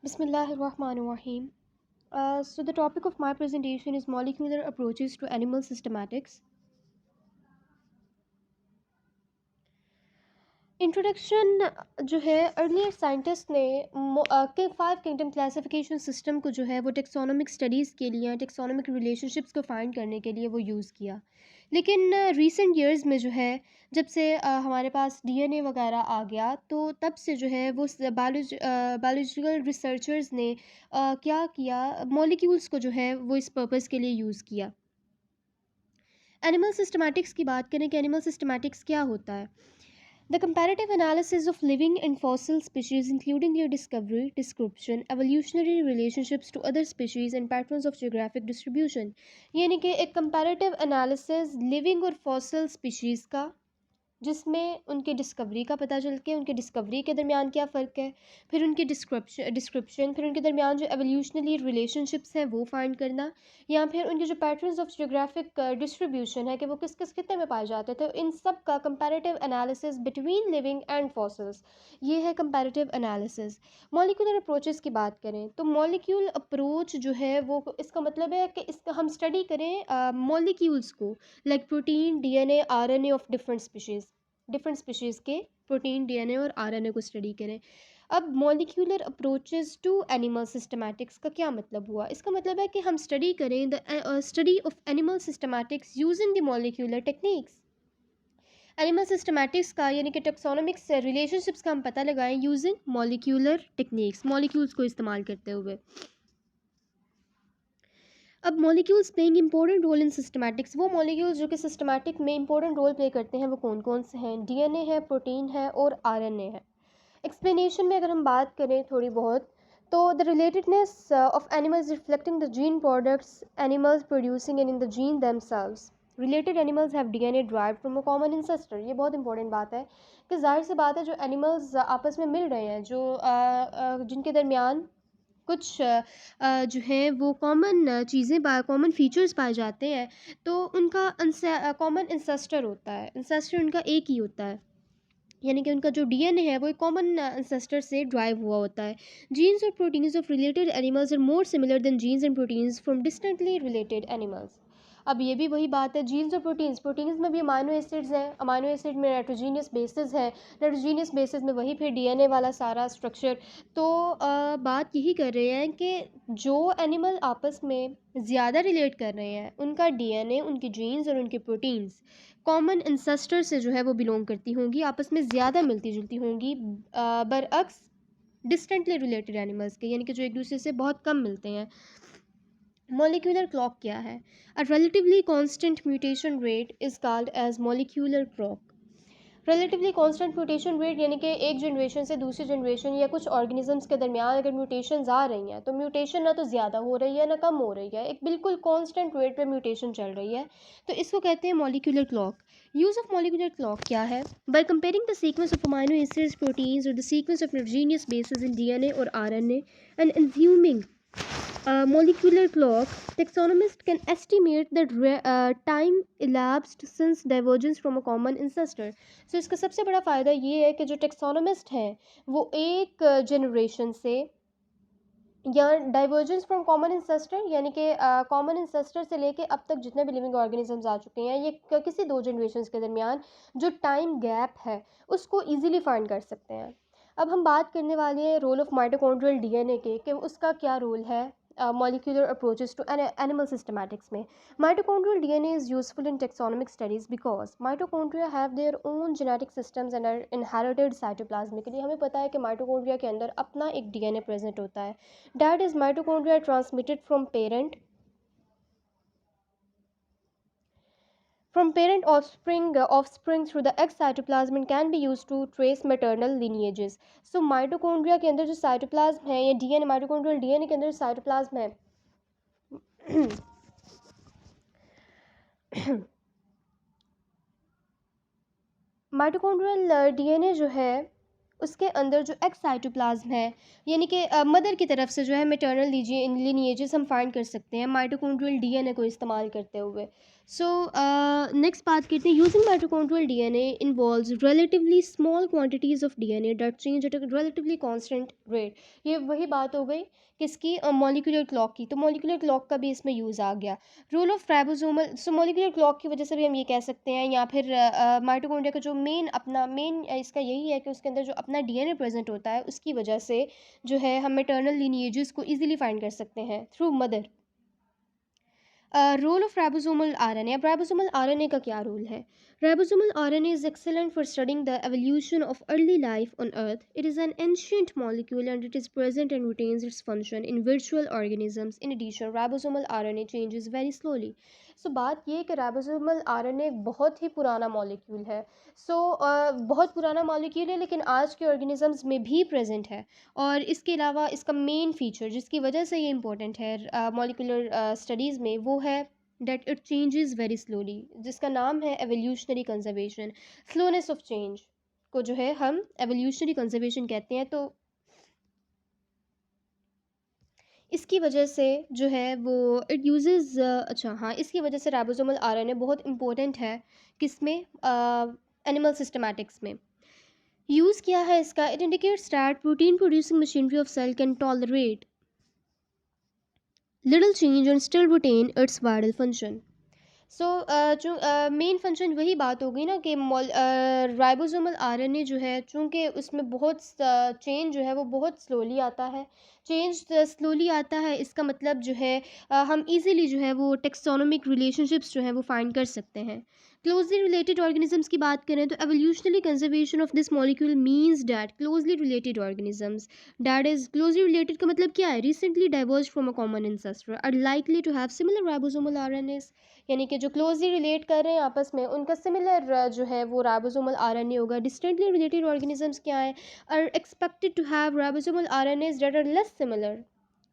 Bismillahirrahmanirrahim. So the topic of my presentation is molecular approaches to animal systematics. Introduction जो है earlier scientist ने के 5 kingdom classification system को जो है वो टेक्सोनोमिक स्टडीज़ के लिए टेक्सोनोमिक रिलेशनशिप्स को फाइंड करने के लिए वो यूज़ किया। लेकिन रीसेंट ईयर्स में जो है जब से हमारे पास डीएनए वगैरह आ गया तो तब से जो है वो बायोलॉजिकल रिसर्चर्स ने क्या किया, मॉलिक्यूल्स को जो है वो इस पर्पस के लिए यूज़ किया। एनिमल सिस्टमैटिक्स की बात करें कि एनिमल सिस्टमैटिक्स क्या होता है। The comparative analysis of living and fossil species, including their discovery, description, evolutionary relationships to other species, and patterns of geographic distribution. यानी कि एक comparative analysis living और fossil species का, जिसमें उनके डिस्कवरी का पता चल के उनके डिस्कवरी के दरमियान क्या फ़र्क है, फिर उनकी डिस्क्रिप्शन, फिर उनके दरमियान जो एवोल्यूशनरी रिलेशनशिप्स हैं वो फाइंड करना, या फिर उनके जो पैटर्न्स ऑफ जियोग्राफिक डिस्ट्रीब्यूशन है कि वो किस किस खिते में पाए जाते थे, इन सब का comparative analysis between living and fossils, ये है कंपैरेटिव एनालिसिस। मॉलिक्यूलर अप्रोचेस की बात करें तो मॉलिक्यूल अप्रोच जो है वो इसका मतलब है कि इसका हम स्टडी करें मॉलिक्यूल्स को, like protein, DNA, RNA of different species के प्रोटीन, डीएनए और आरएनए को स्टडी करें। अब molecular approaches to animal systematics का क्या मतलब हुआ? इसका मतलब है कि हम स्टडी करें the study of animal systematics using the molecular techniques. Animal systematics का यानी कि टैक्सोनॉमिक्स रिलेशनशिप्स का हम पता लगाएं यूजिंग मॉलिक्यूलर टेक्निक्स, मॉलिक्यूल्स को इस्तेमाल करते हुए। अब molecules playing important role in systematics, वो मॉलिक्यूल्स जो कि सिस्टमैटिक में इंपॉर्टेंट रोल प्ले करते हैं वो कौन कौन से हैं? डीएनए है, प्रोटीन है और आरएनए है। एक्सप्लेनेशन में अगर हम बात करें थोड़ी बहुत, तो the relatedness of animals reflecting the gene products animals producing and in the gene themselves. Related animals have DNA derived from a common ancestor. ये बहुत इंपॉर्टेंट बात है कि जाहिर सी बात है जो एनिमल्स आपस में मिल रहे हैं, जो जिनके दरमियान कुछ जो है वो कॉमन चीज़ें कॉमन फीचर्स पाए जाते हैं, तो उनका कॉमन इंसेस्टर होता है, इंसेस्टर उनका एक ही होता है, यानी कि उनका जो डीएनए है वो एक कॉमन इंसेस्टर से ड्राइव हुआ होता है। जीन्स और proteins of related animals are more similar than genes and proteins from distantly related animals. अब ये भी वही बात है, जीन्स और प्रोटीन्स में भी अमाइनो एसिड्स हैं, अमाइनो एसिड में नाइट्रोजीनियस बेसिस है, नाइट्रोजीनियस बेसिस में वही फिर डीएनए वाला सारा स्ट्रक्चर। तो बात यही कर रहे हैं कि जो एनिमल आपस में ज़्यादा रिलेट कर रहे हैं उनका डीएनए, उनकी जीन्स और उनके प्रोटीन्स कॉमन इंसेस्टर से जो है वो बिलोंग करती होंगी, आपस में ज़्यादा मिलती जुलती होंगी बरअक्स डिस्टेंटली रिलेटेड एनिमल्स के, यानी कि जो एक दूसरे से बहुत कम मिलते हैं। मॉलिक्यूलर क्लॉक क्या है? A relatively constant mutation rate is called as molecular clock. Relatively constant mutation rate यानी कि एक जनरेशन से दूसरी जनरेशन या कुछ ऑर्गेनिजम्स के दरमियान अगर म्यूटेशंस आ रही हैं तो म्यूटेशन ना तो ज़्यादा हो रही है ना कम हो रही है, एक बिल्कुल कांस्टेंट रेट पे म्यूटेशन चल रही है, तो इसको कहते हैं molecular clock. Use of molecular clock क्या है? By comparing the sequence of amino acids, proteins और the sequence of nitrogenous bases in DNA और RNA and assuming molecular clock, taxonomists can estimate the time elapsed since divergence from a common ancestor. So इसका सबसे बड़ा फ़ायदा ये है कि जो टेक्सोनोमिस्ट हैं वो एक जनरेशन से या डाइवर्जेंस फ्रॉम कॉमन इंसेस्टर, यानी कि कॉमन इंसेस्टर से लेके अब तक जितने भी लिविंग ऑर्गेनिजम्स आ चुके हैं, ये किसी दो जनरेशन्स के दरमियान जो टाइम गैप है उसको ईजिली फाइंड कर सकते हैं। अब हम बात करने वाले हैं रोल ऑफ माइटोकॉन्ड्रियल डीएनए के, कि उसका क्या रोल है molecular approaches to animal systematics में। Mitochondrial DNA is useful in taxonomic studies because mitochondria have their own genetic systems and are inherited cytoplasmically। हमें पता है कि माइटोकॉन्ड्रिया के अंदर अपना एक डीएनए प्रेजेंट होता है। That is mitochondria transmitted from parent offspring through the X cytoplasm and can be used to trace maternal lineages। So mitochondria के अंदर जो साइटोप्लाज्म है या डीएनए, माइटोकॉन्ड्रियल डीएनए के अंदर जो साइटोप्लाज्म है माइटोकॉन्ड्रियल डीएनए जो है उसके अंदर जो एक्स साइटोप्लाज्म है, यानी कि मदर की तरफ से जो है मेटर्नल लीनिएजेस हम फाइंड कर सकते हैं माइटोकॉन्ड्रियल डीएनए को इस्तेमाल करते हुए। सो नेक्स्ट बात करते हैं, using mitochondrial DNA involves relatively small quantities of DNA that change at a relatively constant rate. ये वही बात हो गई किसकी, मॉलिक्यूलर क्लॉक की। तो मॉलिक्यूलर क्लॉक का भी इसमें यूज़ आ गया। Role of ribosomal, so molecular clock की वजह से भी हम ये कह सकते हैं, या फिर माइटोकॉन्ड्रिया का जो मेन इसका यही है कि उसके अंदर जो अपना डीएनए प्रेजेंट होता है, उसकी वजह से जो है हम मैटरनल लिनिएजेस को इजीली फाइंड कर सकते हैं through mother. Role of ribosomal RNA. अब राइबोसोमल आरएनए का क्या रोल है? Ribosomal RNA is excellent for studying the evolution of early life on earth. It is an ancient molecule and it is present and retains its function in virtual organisms. In addition ribosomal RNA changes very slowly. So बात ये कि ribosomal RNA बहुत ही पुराना molecule है। बहुत पुराना molecule है, लेकिन आज के ऑर्गेनिजम्स में भी प्रेजेंट है। और इसके अलावा इसका मेन फीचर जिसकी वजह से ये इंपॉर्टेंट है मॉलिक्यूलर स्टडीज़ में, वो है that it changes very slowly, जिसका नाम है evolutionary conservation. Slowness of change को जो है हम एवोल्यूशनरी कंजर्वेशन कहते हैं। तो इसकी वजह से जो है वो इट यूजेस, अच्छा हाँ, इसकी वजह से राइबोसोमल आरएनए बहुत इंपॉर्टेंट है किसमें, एनिमल सिस्टमैटिक्स में। यूज़ किया है इसका, it indicates that protein producing machinery of cell can tolerate little change and still retain its vital function. So जो मेन फंक्शन वही बात हो गई ना कि राइबोसोमल आरएनए जो है, चूँकि उसमें बहुत चेंज जो है वो बहुत स्लोली आता है। चेंज स्लोली आता है, इसका मतलब जो है हम इजीली जो है वो टेक्सोनोमिक रिलेशनशिप्स जो है वो फाइंड कर सकते हैं। क्लोजली रिलेटेड ऑर्गेनिजम्स की बात करें तो evolutionary conservation of this molecule means that closely related organisms, that is closely related का मतलब क्या है, recently diverge from a common ancestor are likely to have similar ribosomal RNAs. यानी कि जो क्लोजली रिलेट कर रहे हैं आपस में, उनका सिमिलर जो है वो राइबोसोमल आरएनए होगा। डिस्टेंटली रिलेटेड ऑर्गेनिजम्स क्या है, are expected to have ribosomal RNAs that are less similar,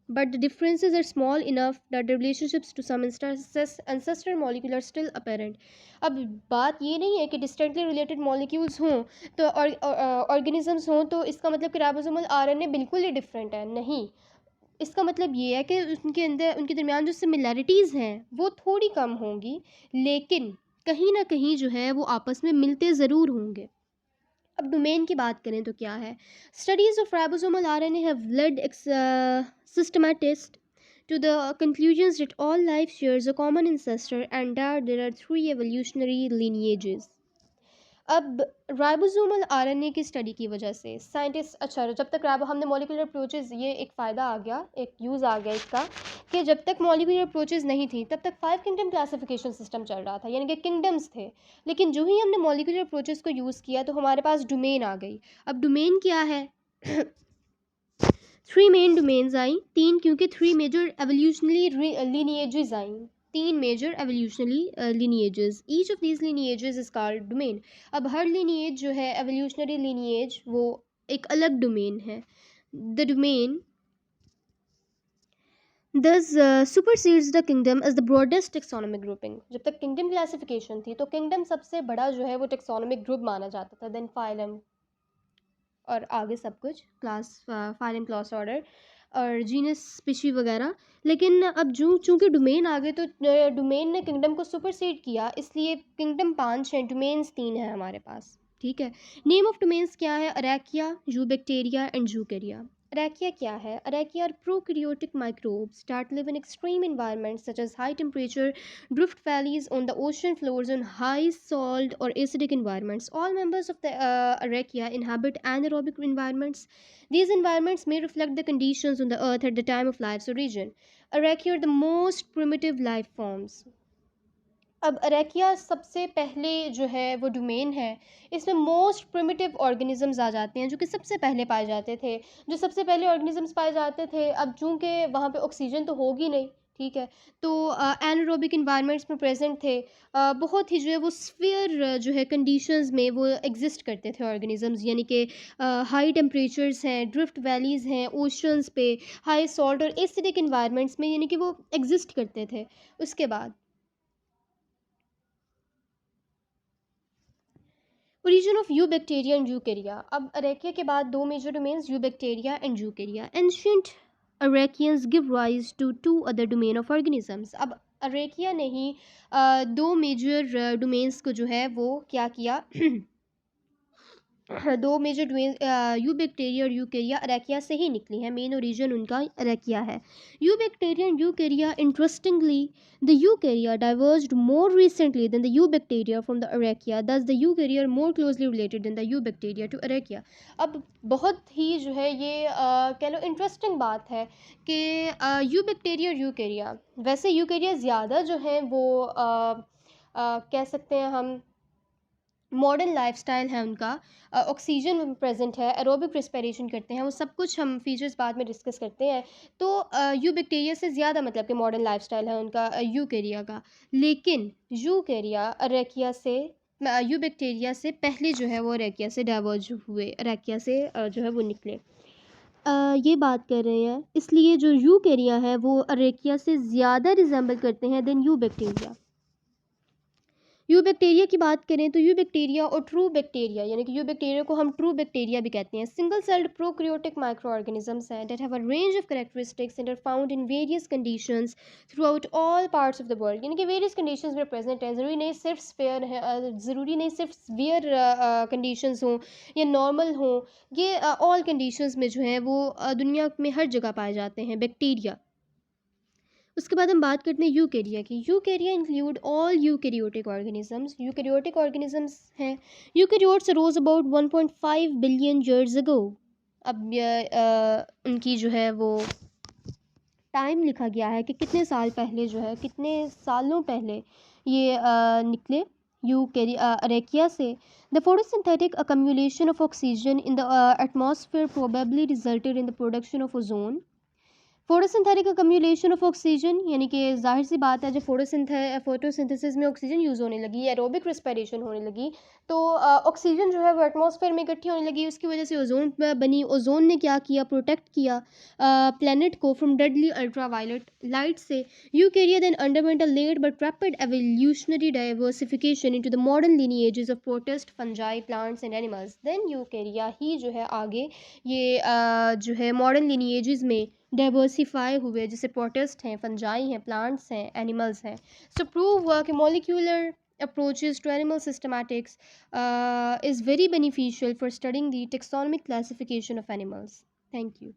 but the differences are small enough that the relationships to some ancestor molecule are still apparent. अब बात ये नहीं है कि distantly related molecules हों तो ऑर्गेनिजम्स हों तो इसका मतलब कि राइबोसोमल आरएनए बिल्कुल ही डिफरेंट है, नहीं। इसका मतलब ये है कि उनके अंदर, उनके दरमियान जो सिमिलैरिटीज़ हैं वो थोड़ी कम होंगी, लेकिन कहीं ना कहीं जो है वो आपस में मिलते ज़रूर होंगे। अब डोमेन की बात करें तो क्या है, studies of ribosomal RNA have led systematists to the conclusions that all life shares a common ancestor and that there are three evolutionary lineages. अब राइबोसोमल आरएनए की स्टडी की वजह से साइंटिस्ट, अच्छा जब तक हमने मॉलिक्यूलर अप्रोचेस, ये एक फ़ायदा आ गया, एक यूज़ आ गया इसका, कि जब तक मॉलिक्यूलर अप्रोचेस नहीं थी तब तक 5 किंगडम क्लासिफिकेशन सिस्टम चल रहा था, यानी कि किंगडम्स थे। लेकिन जो ही हमने मॉलिक्यूलर अप्रोचेस को यूज़ किया तो हमारे पास डोमेन आ गई। अब डोमेन क्या है? 3 मेन डोमेन्स आई, 3 क्योंकि 3 मेजर एवोल्यूशनरी lineages आई, 3 major evolutionary lineages, each of these lineages is called domain. अब हर lineage जो है एवोल्यूशनरी lineage वो एक अलग डोमेन है। The domain thus supersedes the kingdom as the broadest taxonomic grouping. जब तक किंगडम क्लासिफिकेशन थी तो किंगडम सबसे बड़ा जो है वो टेक्सोनोमिक ग्रुप माना जाता था, देन फाइलम और आगे सब कुछ, क्लास, फाइलम, क्लास, ऑर्डर और जीनस, स्पीशी वगैरह। लेकिन अब जो चूँकि डोमेन आ गए तो डोमेन ने किंगडम को सुपरसीड किया, इसलिए किंगडम 5 हैं, डोमेन्स 3 हैं हमारे पास, ठीक है। नेम ऑफ डोमेन्स क्या है? अरेकिया, यूबैक्टीरिया एंड ज़ूकैरिया। अरेकिया क्या है? अरेकिया are prokaryotic microbes that live in extreme environments such as high temperature, drift valleys on the ocean floors, and high salt or acidic environments. All members of the Archaea inhabit anaerobic environments. These environments may reflect the conditions on the earth at the time of life's origin. Archaea are the most primitive life forms. अब अरेकिया सबसे पहले जो है वो domain है, इसमें most primitive organisms आ जाते हैं जो कि सबसे पहले पाए जाते थे, जो सबसे पहले ऑर्गेनिजम्स पाए जाते थे। अब चूँकि वहाँ पे ऑक्सीजन तो होगी नहीं, ठीक है, तो एनारोबिक इन्वायरमेंट्स में प्रेजेंट थे। बहुत ही जो है वो स्फीयर जो है कंडीशंस में वो एग्जिस्ट करते थे ऑर्गेनिजम्स, यानी कि हाई टेम्परेचर्स हैं, ड्रिफ्ट वैलीज़ हैं ओशंस पे, हाई सॉल्ट और एसिडिक इन्वायरमेंट्स में, यानी कि वो एग्जिस्ट करते थे। उसके बाद origin of eubacteria and eukarya. अब अरेकिया के बाद 2 major domains, eubacteria and eukarya. Ancient archaeans give rise to 2 other domain of organisms. अब अरेकिया ने ही दो मेजर डोमेन्स को जो है वो क्या किया दो मेजर यूबैक्टीरिया और यूकेरिया अरेकिया से ही निकली हैं। मेन ओरिजिन उनका अरेकिया है। Eubacteria and eukarya, interestingly the eukarya diverged more recently than the eubacteria from the archaea, thus the eukarya more closely related than the eubacteria to archaea. अब बहुत ही जो है ये कह लो इंटरेस्टिंग बात है कि यूबैक्टीरिया और यूकेरिया, वैसे यूकेरिया ज़्यादा जो है वो कह सकते हैं हम मॉडर्न लाइफस्टाइल है उनका, ऑक्सीजन प्रेजेंट है, एरोबिक रेस्पिरेशन करते हैं, वो सब कुछ हम फीचर्स बाद में डिस्कस करते हैं। तो यूबैक्टीरिया से ज़्यादा मतलब कि मॉडर्न लाइफस्टाइल है उनका यूकेरिया का। लेकिन यूकेरिया अरेकिया से यूबैक्टीरिया से पहले जो है वो अरेकिया से डाइवर्ज हुए, अरेकिया से जो है वो निकले। ये बात कर रहे हैं, इसलिए जो यूकेरिया है वो अरेकिया से ज़्यादा रिजेंबल करते हैं देन यूबैक्टीरिया। यूबैक्टीरिया की बात करें तो यूबैक्टीरिया और ट्रू बैक्टीरिया, यानी कि यूबैक्टीरिया को हम ट्रू बैक्टीरिया भी कहते हैं, single celled prokaryotic micro organisms हैं that have a range of characteristics and are found in various conditions throughout all parts of the world. यानी कि वेरियस कंडीशंस में प्रेजेंट हैं, ज़रूरी नहीं सिर्फ स्फेयर है, ज़रूरी नहीं सिर्फ स्फीयर कंडीशंस हों या नॉर्मल हों, ये ऑल कंडीशंस में जो है वो दुनिया में हर जगह पाए जाते हैं बैक्टीरिया। उसके बाद हम बात करते हैं यूकेरिया की। Eukarya include all eukaryotic organisms, eukaryotic organisms हैं। Eukaryotes rose about 1.5 billion years ago. अब उनकी जो है वो टाइम लिखा गया है कि कितने साल पहले जो है, कितने सालों पहले ये निकले अरेकिया से। The photosynthetic accumulation of oxygen in the atmosphere probably resulted in the production of ozone. Photosynthetic accumulation of oxygen, यानी कि जाहिर सी बात है जब फोटोसिंथेसिस में ऑक्सीजन यूज़ होने लगी, एरोबिक रेस्पिरेशन होने लगी, तो ऑक्सीजन जो है वो एटमॉस्फेयर में इकट्ठी होने लगी। उसकी वजह से ओजोन बनी। ओजोन ने क्या किया, प्रोटेक्ट किया प्लेनेट को फ्रॉम डेडली अल्ट्रावायलेट लाइट से। Eukarya then underwent a late but rapid evolutionary diversification into the modern lineages of protist, fungi, plants and animals. Then eukarya ही जो है आगे ये जो है मॉडर्न लिनिएजेस में डाइवर्सिफाई हुए, जैसे प्रोटिस्ट हैं, फंजाई हैं, प्लांट्स हैं, एनिमल्स हैं। सो प्रूव हुआ कि molecular approaches to animal systematics is very beneficial for studying the taxonomic classification of animals. Thank you.